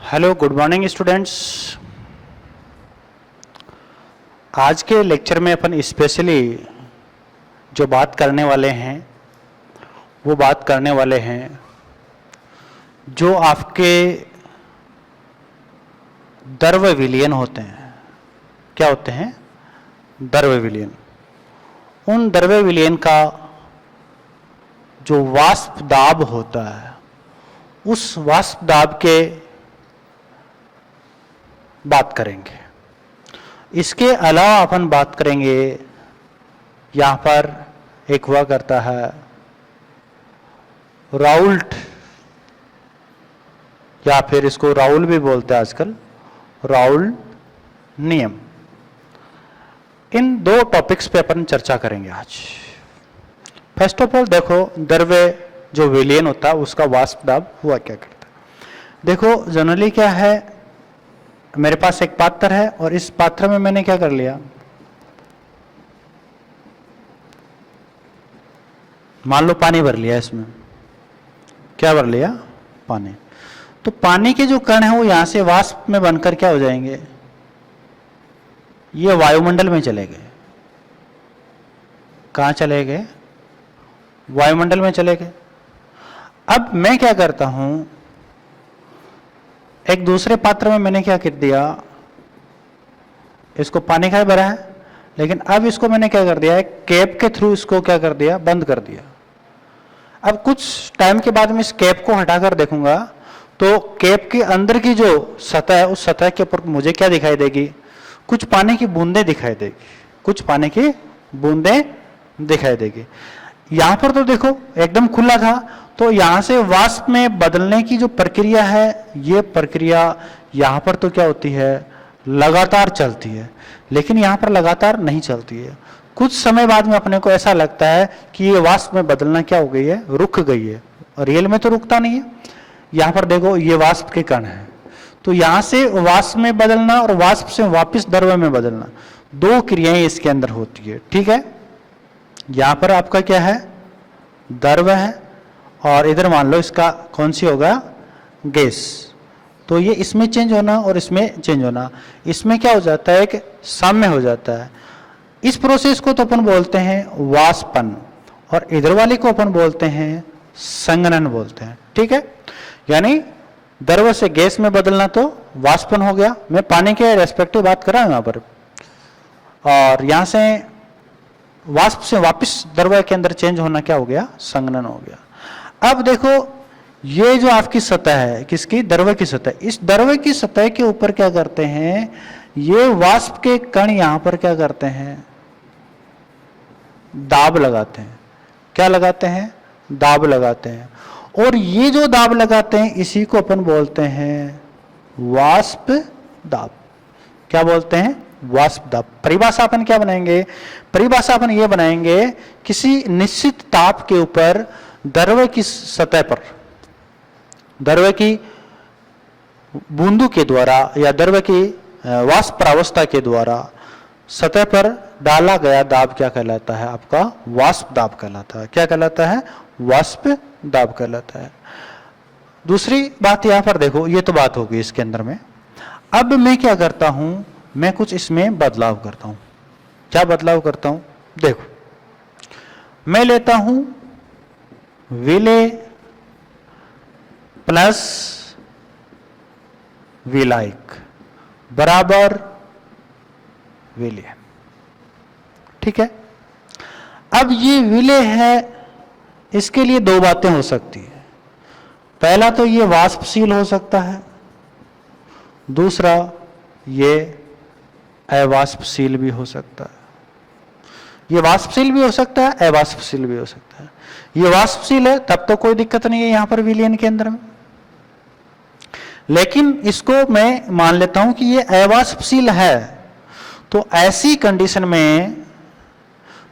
Hello, good morning students. आज के lecture में अपन स्पेशली जो बात करने वाले हैं वो बात करने वाले हैं जो आपके द्रव्य विलयन होते हैं। क्या होते हैं? द्रव्य विलयन। उन द्रव्य विलयन का जो वाष्प दाब होता है उस वाष्प दाब के बात करेंगे। इसके अलावा अपन बात करेंगे, यहां पर एक हुआ करता है राउल्ट, या फिर इसको राउल भी बोलते हैं आजकल, राउल नियम। इन दो टॉपिक्स पे अपन चर्चा करेंगे आज। फर्स्ट ऑफ ऑल देखो, द्रव्य जो विलयन होता है उसका वाष्प दाब हुआ क्या करता है। देखो जनरली क्या है, मेरे पास एक पात्र है और इस पात्र में मैंने क्या कर लिया, मान लो पानी भर लिया। इसमें क्या भर लिया? पानी। तो पानी के जो कण है वो यहां से वाष्प में बनकर क्या हो जाएंगे, ये वायुमंडल में चले गए। कहां चले गए? वायुमंडल में चले गए। अब मैं क्या करता हूं, एक दूसरे पात्र में मैंने क्या कर दिया, इसको पानी का भरा है, लेकिन अब इसको मैंने क्या कर दिया है, कैप के थ्रू इसको क्या कर दिया, बंद कर दिया। अब कुछ टाइम के बाद मैं इस कैप को हटाकर देखूंगा तो कैप के अंदर की जो सतह है उस सतह के ऊपर मुझे क्या दिखाई देगी, कुछ पानी की बूंदें दिखाई देगी, कुछ पानी की बूंदें दिखाई देगी। यहां पर तो देखो एकदम खुला था, तो यहां से वाष्प में बदलने की जो प्रक्रिया है, ये प्रक्रिया यहां पर तो क्या होती है, लगातार चलती है। लेकिन यहां पर लगातार नहीं चलती है। कुछ समय बाद में अपने को ऐसा लगता है कि ये वाष्प में बदलना क्या हो गई है, रुक गई है। और रियल में तो रुकता नहीं है। यहां पर देखो ये वाष्प के कण है, तो यहां से वाष्प में बदलना और वाष्प से वापस द्रव्य में बदलना, दो क्रियाएं इसके अंदर होती है। ठीक है, यहां पर आपका क्या है, द्रव्य है, और इधर मान लो इसका कौन सी होगा, गैस। तो ये इसमें चेंज होना और इसमें चेंज होना, इसमें क्या हो जाता है कि साम्य हो जाता है। इस प्रोसेस को तो अपन बोलते हैं वाष्पन, और इधर वाले को अपन बोलते हैं संघनन बोलते हैं। ठीक है, यानी द्रव्य से गैस में बदलना तो वाष्पन हो गया। मैं पानी के रेस्पेक्टिव बात कर रहा हूं यहां पर, और यहां से वाष्प से वापस द्रव्य के अंदर चेंज होना क्या हो गया, संघनन हो गया। अब देखो ये जो आपकी सतह है, किसकी? द्रव्य की सतह। इस द्रव्य की सतह के ऊपर क्या करते हैं, ये वाष्प के कण यहां पर क्या करते हैं, दाब लगाते हैं। क्या लगाते हैं? दाब लगाते हैं। और ये जो दाब लगाते हैं इसी को अपन बोलते हैं वाष्प दाब। क्या बोलते हैं? वाष्प दाब। परिभाषा अपन क्या बनाएंगे? परिभाषा अपन ये बनाएंगे, किसी निश्चित ताप के ऊपर द्रव्य की सतह पर, द्रव्य की बूंदों के द्वारा या द्रव्य की वाष्प प्रावस्था के द्वारा सतह पर डाला गया दाब क्या कहलाता है? आपका वाष्प दाब कहलाता है। क्या कहलाता है? वाष्प दाब कहलाता है। दूसरी बात यहां पर देखो, ये तो बात होगी इसके अंदर में। अब मैं क्या करता हूं, मैं कुछ इसमें बदलाव करता हूं। क्या बदलाव करता हूं? देखो, मैं लेता हूं विलेय प्लस विलायक बराबर विलय। ठीक है, अब ये विलय है, इसके लिए दो बातें हो सकती है। पहला तो ये वाष्पशील हो सकता है, दूसरा ये अवाष्पशील भी हो सकता है। ये वाष्पशील भी हो सकता है, अवाष्पशील भी हो सकता है। ये वाष्पशील है तब तो कोई दिक्कत नहीं है यहां पर विलयन के अंदर में, लेकिन इसको मैं मान लेता हूं कि ये अवाष्पशील है। तो ऐसी कंडीशन में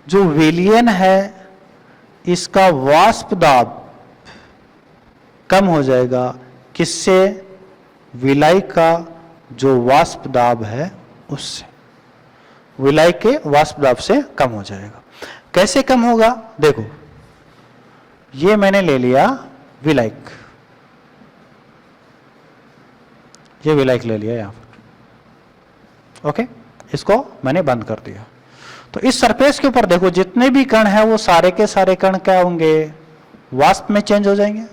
जो विलयन है इसका वाष्प दाब कम हो जाएगा। किससे? विलायक का जो वाष्प दाब है उससे, विलायक के वाष्प दाब से कम हो जाएगा। कैसे कम होगा? देखो, ये मैंने ले लिया विलायक, ये विलायक ले लिया यहाँ पर, ओके, इसको मैंने बंद कर दिया। तो इस सरफेस के ऊपर देखो जितने भी कण हैं वो सारे के सारे कण क्या होंगे, वाष्प में चेंज हो जाएंगे,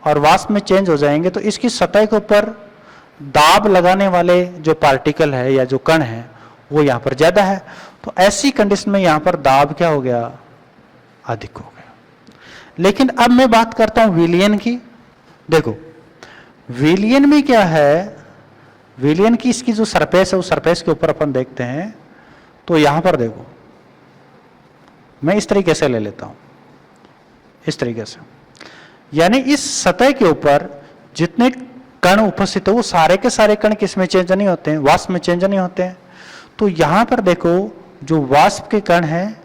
और वाष्प में चेंज हो जाएंगे तो इसकी सतह के ऊपर दाब लगाने वाले जो पार्टिकल है या जो कण है वो यहां पर ज्यादा है। तो ऐसी कंडीशन में यहां पर दाब क्या हो गया, अधिक हो गया। लेकिन अब मैं बात करता हूं विलयन की। देखो विलयन में क्या है, विलयन की इसकी जो सरफेस है उस सरफेस के ऊपर अपन देखते हैं तो यहां पर देखो मैं इस तरीके से ले लेता हूं, इस तरीके से, यानी इस सतह के ऊपर जितने कण उपस्थित है वो सारे के सारे कण किस में चेंज नहीं होते हैं, वाष्प में चेंज नहीं होते हैं। तो यहां पर देखो जो वाष्प के कण हैं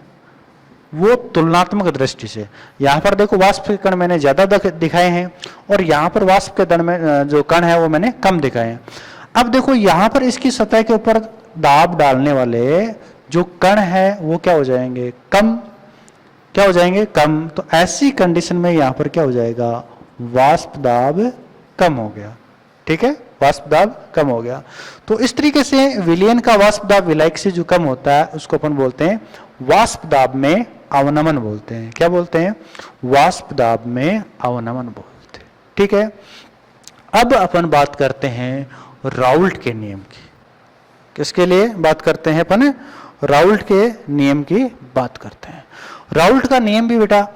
वो तुलनात्मक दृष्टि से, यहां पर देखो वाष्प के कण मैंने ज्यादा दिखाए हैं और यहां पर वाष्प के कण में जो कण है वो मैंने कम दिखाए हैं। अब देखो यहां पर इसकी सतह के ऊपर दाब डालने वाले जो कण है वो क्या हो जाएंगे, कम, क्या हो जाएंगे, कम। तो ऐसी कंडीशन में यहां पर क्या हो जाएगा, वाष्प दाब कम हो गया, ठीक है, वाष्प दाब कम हो गया। तो इस तरीके से विलयन का वाष्प दाब विलायक से जो कम होता है उसको अपन बोलते हैं वाष्प दाब में अवनमन बोलते हैं। क्या बोलते हैं, वाष्प दाब में अवनमन बोलते हैं, ठीक है। अब अपन बात करते हैं राउल्ट के नियम की। किसके लिए बात करते हैं अपन, राउल्ट के नियम की बात करते हैं। राउल्ट का नियम भी बेटा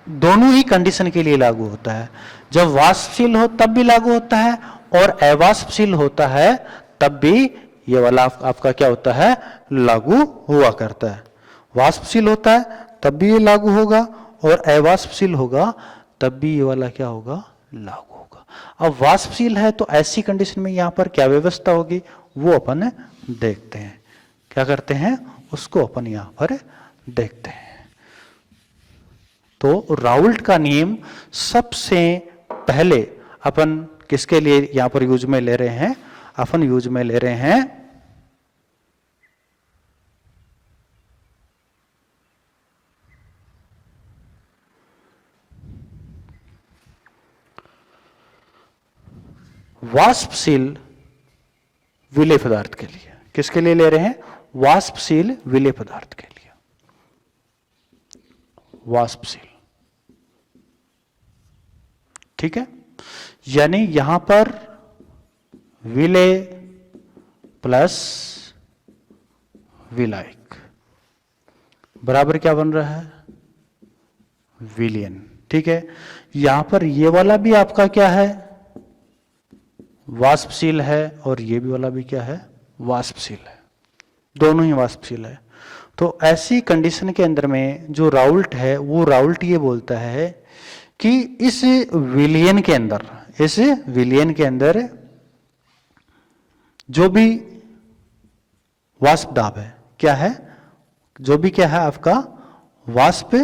दोनों ही कंडीशन के लिए लागू होता है, जब वाष्पशील हो तब भी लागू होता है और अवाष्पशील होता है तब भी ये वाला आपका क्या होता है, लागू हुआ करता है। वाष्पशील होता है तब भी ये लागू होगा और अवाष्पशील होगा तब भी ये वाला क्या होगा, लागू होगा। अब वाष्पशील है तो ऐसी कंडीशन में यहां पर क्या व्यवस्था होगी वो अपन देखते हैं, क्या करते हैं उसको अपन यहां पर देखते हैं। तो राउल्ट का नियम सबसे पहले अपन किसके लिए यहां पर यूज में ले रहे हैं, अपन यूज में ले रहे हैं वाष्पशील विलेय पदार्थ के लिए। किसके लिए ले रहे हैं, वाष्पशील विलेय पदार्थ के लिए, वाष्पशील, ठीक है। यानी यहां पर विलेय प्लस विलायक बराबर क्या बन रहा है, विलयन, ठीक है। यहां पर ये वाला भी आपका क्या है, वाष्पशील है और ये भी वाला भी क्या है, वाष्पशील है, दोनों ही वाष्पशील है। तो ऐसी कंडीशन के अंदर में जो राउल्ट है वो राउल्ट ये बोलता है कि इस विलयन के अंदर, इस विलयन के अंदर जो भी वाष्प दाब है क्या है, जो भी क्या है आपका वाष्प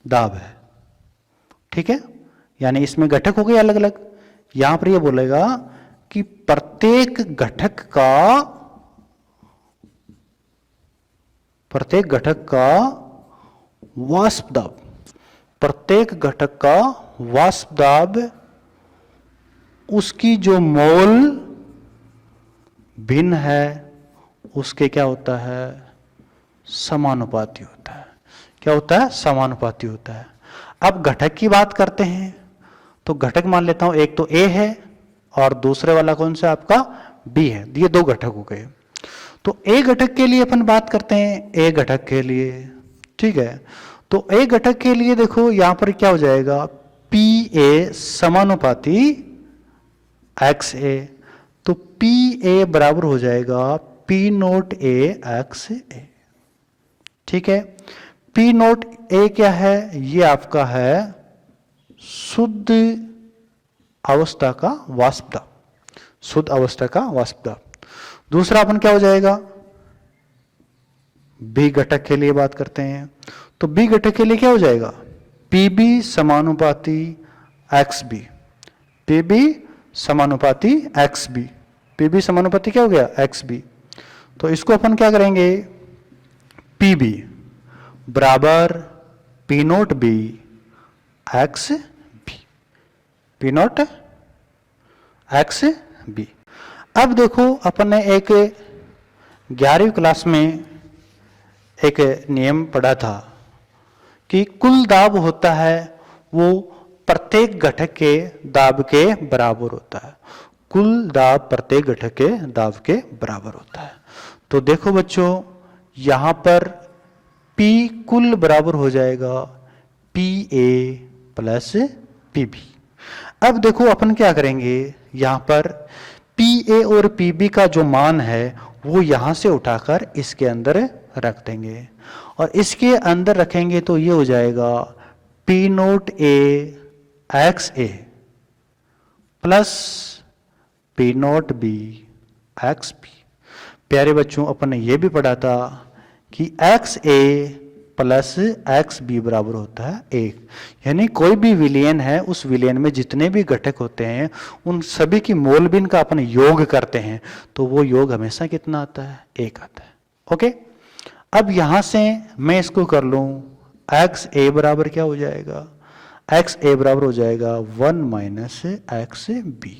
दाब है, ठीक है। यानी इसमें घटक हो गए अलग अलग, यहां पर ये बोलेगा कि प्रत्येक घटक का वाष्प दाब, प्रत्येक घटक का वाष्प दाब उसकी जो मोल भिन्न है उसके क्या होता है, समानुपाती होता है। क्या होता है, समानुपाती होता है। अब घटक की बात करते हैं तो घटक मान लेता हूं एक तो A है और दूसरे वाला कौन सा आपका B है, ये दो घटक हो गए। तो A घटक के लिए अपन बात करते हैं, A घटक के लिए, ठीक है। तो A घटक के लिए देखो यहां पर क्या हो जाएगा, PA समानुपाती XA, तो PA बराबर हो जाएगा P नोट A XA, ठीक है। P नोट A क्या है, ये आपका है शुद्ध अवस्था का वाष्प दाब, शुद्ध अवस्था का वाष्प दाब। दूसरा अपन क्या हो जाएगा, B घटक के लिए बात करते हैं तो B घटक के लिए क्या हो जाएगा, PB समानुपाती XB, PB समानुपाती XB, PB समानुपाती क्या हो गया, XB। तो इसको अपन क्या करेंगे, PB बराबर P not B XB, P not X B. अब देखो अपन ने एक 11वीं क्लास में एक नियम पढ़ा था कि कुल दाब होता है वो प्रत्येक घटक के दाब के बराबर होता है। कुल दाब प्रत्येक घटक के दाब के बराबर होता है। तो देखो बच्चों, यहां पर P कुल बराबर हो जाएगा PA प्लस PB। अब देखो अपन क्या करेंगे, यहां पर PA और PB का जो मान है वो यहां से उठाकर इसके अंदर रख देंगे, और इसके अंदर रखेंगे तो ये हो जाएगा P note A XA plus P not B XB। प्यारे बच्चों, अपन ने ये भी पढ़ा था कि XA प्लस XB बराबर होता है 1। यानी कोई भी विलयन है, उस विलयन में जितने भी घटक होते हैं उन सभी की मोल भिन्न का अपन योग करते हैं तो वो योग हमेशा कितना आता है, 1 आता है। ओके, अब यहां से मैं इसको कर लूं, XA बराबर क्या हो जाएगा, XA बराबर हो जाएगा 1 माइनस XB।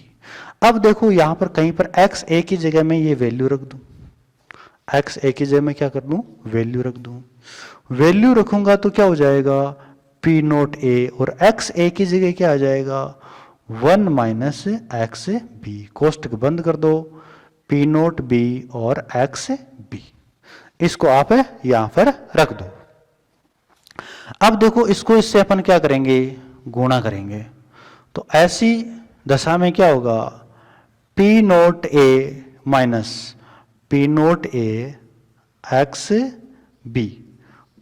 अब देखो यहां पर कहीं पर XA की जगह में ये वैल्यू रख दूं, XA की जगह में क्या कर दूं, वैल्यू रख दूं। वैल्यू रखूंगा तो क्या हो जाएगा P नोट A, और XA की जगह क्या आ जाएगा 1 माइनस XB। कोष्टक बंद कर दो, P नोट B और XB, इसको आप यहां पर रख दो। अब देखो इसको इससे अपन क्या करेंगे, गुणा करेंगे। तो ऐसी दशा में क्या होगा, P note A minus P note A XB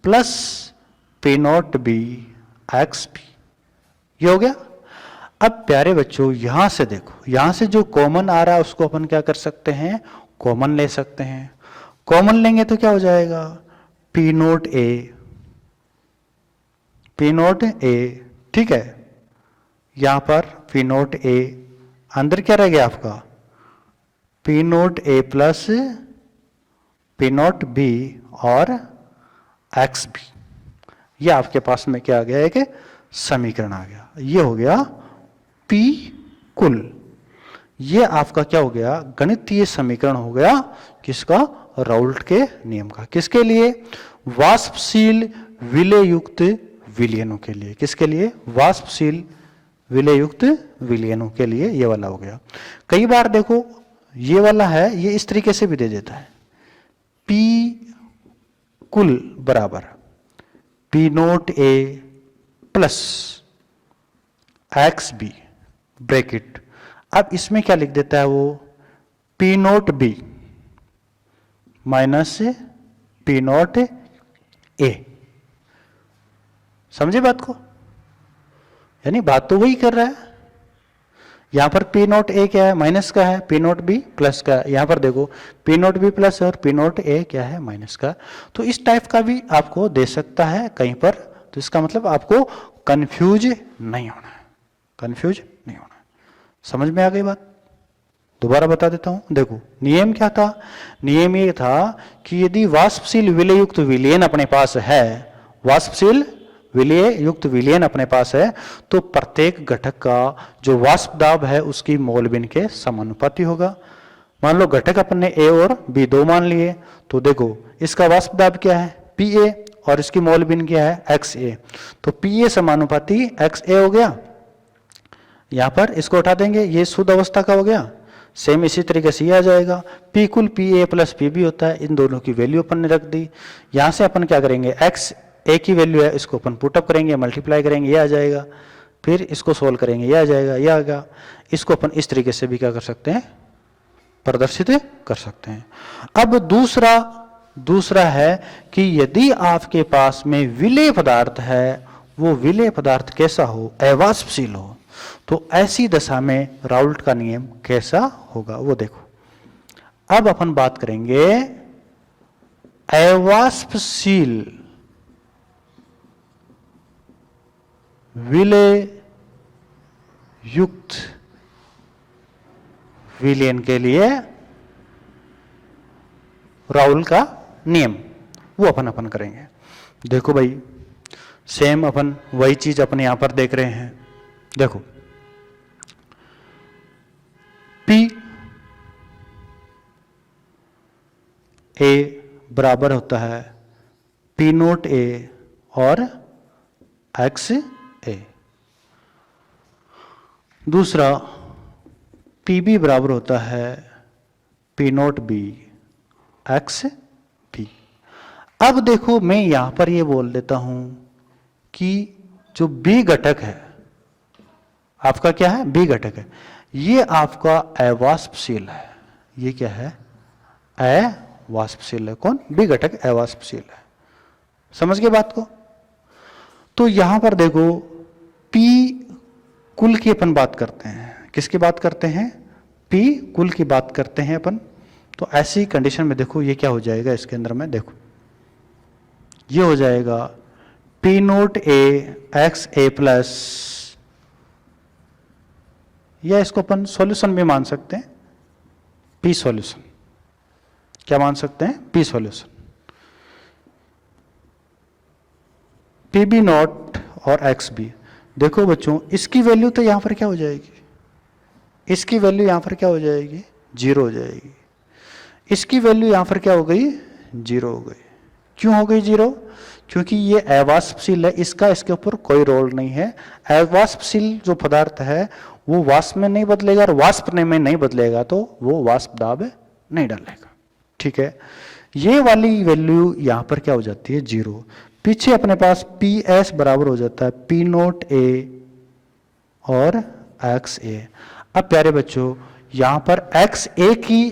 plus P not B XB, ये हो गया। अब प्यारे बच्चों यहां से देखो, यहां से जो कॉमन आ रहा है उसको अपन क्या कर सकते हैं, कॉमन ले सकते हैं। कॉमन लेंगे तो क्या हो जाएगा P note A, P note A, ठीक है। यहां पर P नोट A, अंदर क्या रह गया आपका P note A plus P not B और XB। ये आपके पास में क्या आ गया, एक समीकरण आ गया। ये हो गया P कुल। ये आपका क्या हो गया, गणितीय समीकरण हो गया किसका, राउल्ट के नियम का। किसके लिए, वाष्पशील विलययुक्त विलयनों के लिए। किसके लिए, वाष्पशील विलययुक्त विलयनों के लिए ये वाला हो गया। कई बार देखो ये वाला है, ये इस तरीके से भी दे देता है, P कुल बराबर P note A plus XB bracket. अब इसमें क्या लिख देता है वो, P not B minus P note A। समझे बात को, यानी बात तो वही कर रहा है। यहां पर P नोट A क्या है, माइनस का है, P नोट B प्लस का है। यहां पर देखो P नोट B प्लस और P नोट A क्या है, माइनस का। तो इस टाइप का भी आपको दे सकता है कहीं पर, तो इसका मतलब आपको कंफ्यूज नहीं होना है, कंफ्यूज नहीं होना है। समझ में आ गई बात, दोबारा बता देता हूं। देखो नियम क्या था, नियम ये था कि यदि वाष्पशील विलययुक्त विलयन अपने पास है, वाष्पशील विलय युक्त विलयन अपने पास है, तो प्रत्येक घटक का जो वाष्प दाब है उसकी मोल भिन्न के समानुपाती होगा। मान लो घटक अपन ने A और B दो मान लिए, तो देखो इसका वाष्प दाब क्या है PA और इसकी मोल भिन्न क्या है XA, तो PA समानुपाती XA हो गया। यहां पर इसको उठा देंगे, ये शुद्ध अवस्था का हो गया। सेम इसी तरीके से ये आ जाएगा, P कुल PA प्लस PB होता है। इन दोनों की वैल्यू अपन ने रख दी। यहां से अपन क्या करेंगे, X A की वैल्यू है, इसको अपन पुटअप करेंगे, मल्टीप्लाई करेंगे, ये आ जाएगा। फिर इसको सोल्व करेंगे, ये आ जाएगा, ये आ गया। इसको अपन इस तरीके से भी क्या कर सकते हैं, प्रदर्शित कर सकते हैं। अब दूसरा है कि यदि आपके पास में विलेय पदार्थ है, वो विलेय पदार्थ कैसा हो, अवाष्पशील हो, तो ऐसी दशा में राउल्ट का नियम कैसा होगा वो देखो। अब अपन बात करेंगे अवाष्पशील विलय युक्त विलयन के लिए राउल का नियम, वो अपन करेंगे। देखो भाई सेम अपन वही चीज अपन यहां पर देख रहे हैं। देखो ए बराबर होता है पी नोट ए और एक्स ए। दूसरा पी बी बराबर होता है P not B X B. अब देखो मैं यहां पर ये बोल देता हूं कि जो बी घटक है आपका क्या है, बी घटक है, ये आपका अवाष्पशील है। ये क्या है, अवाष्पशील है। कौन, बी घटक अवाष्पशील है। समझ गए बात को। तो यहां पर देखो पी कुल की अपन बात करते हैं, किसकी बात करते हैं, पी कुल की बात करते हैं अपन। तो ऐसी कंडीशन में देखो ये क्या हो जाएगा, इसके अंदर में देखो ये हो जाएगा पी नोट ए एक्स ए प्लस, या इसको अपन सॉल्यूशन भी मान सकते हैं, पी सॉल्यूशन। क्या मान सकते हैं, P solution. P B not और एक्स बी। देखो बच्चों इसकी वैल्यू तो यहां पर क्या हो जाएगी, इसकी वैल्यू यहां पर क्या हो जाएगी, 0 हो जाएगी। इसकी वैल्यू यहां पर क्या हो गई, 0 हो गई। क्यों हो गई 0, क्योंकि ये अवाष्पशील है, इसका इसके ऊपर कोई रोल नहीं है। अवाष्पशील जो पदार्थ है वो वाष्प में नहीं बदलेगा और वाष्प में नहीं बदलेगा तो वो वाष्प दाब नहीं डालेगा। ठीक है, ये वाली वैल्यू यहां पर क्या हो जाती है, 0। पीछे अपने पास पी एस बराबर हो जाता है पी नोट ए और एक्स ए। अब प्यारे बच्चों यहां पर एक्स ए की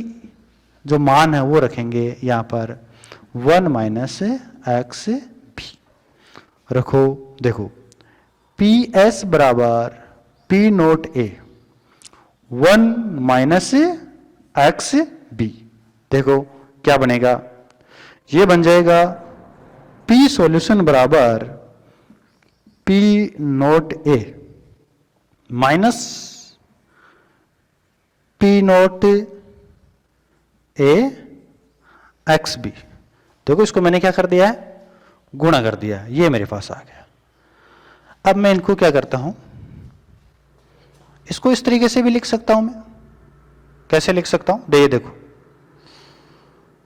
जो मान है वो रखेंगे यहां पर 1 माइनस एक्स बी रखो। देखो पी एस बराबर पी नोट ए 1 माइनस एक्स बी। देखो क्या बनेगा, ये बन जाएगा पी सॉल्यूशन बराबर P note A minus P note A x B. देखो इसको मैंने क्या कर दिया है, गुणा कर दिया, ये मेरे पास आ गया। अब मैं इनको क्या करता हूं, इसको इस तरीके से भी लिख सकता हूं मैं। कैसे लिख सकता हूं, ये देखो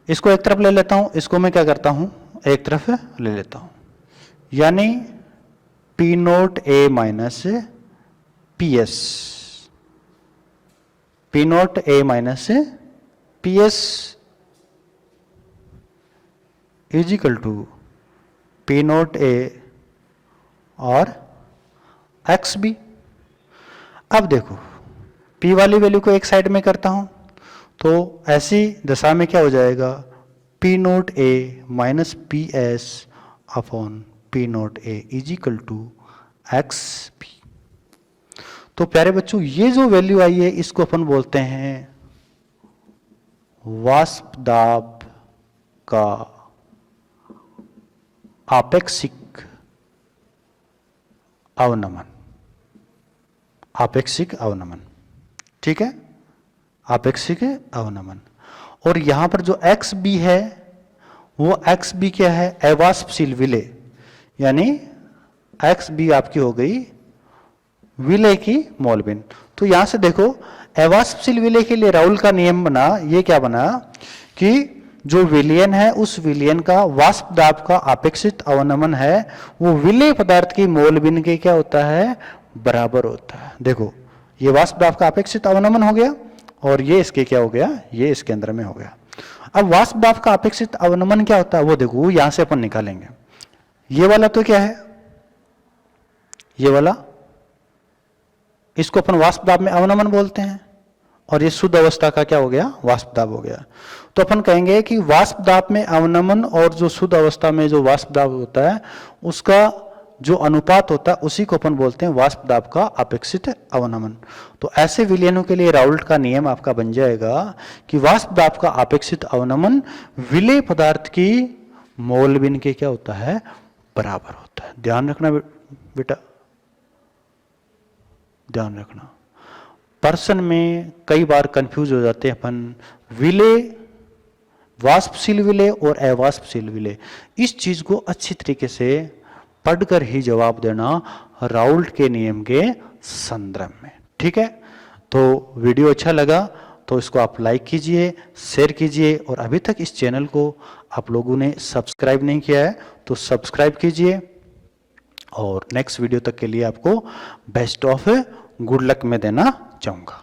इसको एक तरफ ले लेता हूं, इसको मैं क्या करता हूं, एक तरफ ले लेता हूं, यानी P note A minus P S, P note A minus P S is equal to P note A और एक्स बी। अब देखो पी वाली वैल्यू को एक साइड में करता हूं तो ऐसी दशा में क्या हो जाएगा, P note A minus P S upon P note A is equal to X B. तो प्यारे बच्चों ये जो वैल्यू आई है इसको अपन बोलते हैं वाष्प दाब का आपेक्षिक अवनमन, आपेक्षिक अवनमन। ठीक है, आपेक्षिक अवनमन। और यहां पर जो एक्स बी है वो एक्स बी क्या है, अवाष्पशील विलेय, यानी एक्स बी आपकी हो गई विलेय की मोलबिन। तो यहां से देखो अवाष्पशील विलेय के लिए राउल का नियम बना, ये क्या बना कि जो विलयन है उस विलयन का वाष्प दाब का अपेक्षित अवनमन है वो विलेय पदार्थ की मोलबिन के क्या होता है, बराबर होता है। देखो ये वाष्प दाब का अपेक्षित अवनमन हो गया और ये इसके क्या हो गया, ये इसके अंदर में हो गया। अब वाष्प दाब का अपेक्षित अवनमन क्या होता है वो देखो यहां से अपन निकालेंगे। ये वाला तो क्या है, ये वाला, इसको अपन वाष्प दाब में अवनमन बोलते हैं और ये शुद्ध अवस्था का क्या हो गया, वाष्प दाब हो गया। तो अपन कहेंगे कि वाष्प दाब में अवनमन और जो शुद्ध अवस्था में जो वाष्प दाब होता है उसका जो अनुपात होता है उसी को अपन बोलते हैं वाष्प दाब का अपेक्षित अवनमन। तो ऐसे विलयनों के लिए राउल्ट का नियम आपका बन जाएगा कि वाष्प दाब का अपेक्षित अवनमन विलेय पदार्थ की मोलबिन के क्या होता है, बराबर होता है। ध्यान रखना बेटा, ध्यान रखना। पर्सन में कई बार कंफ्यूज हो जाते हैं अपन विलेय, वाष्पशील विलेय और अवाष्पशील विलेय। इस चीज को अच्छी तरीके से पढ़कर ही जवाब देना राउल्ट के नियम के संदर्भ में। ठीक है, तो वीडियो अच्छा लगा तो इसको आप लाइक कीजिए, शेयर कीजिए, और अभी तक इस चैनल को आप लोगों ने सब्सक्राइब नहीं किया है तो सब्सक्राइब कीजिए। और नेक्स्ट वीडियो तक के लिए आपको बेस्ट ऑफ गुड लक में देना चाहूँगा।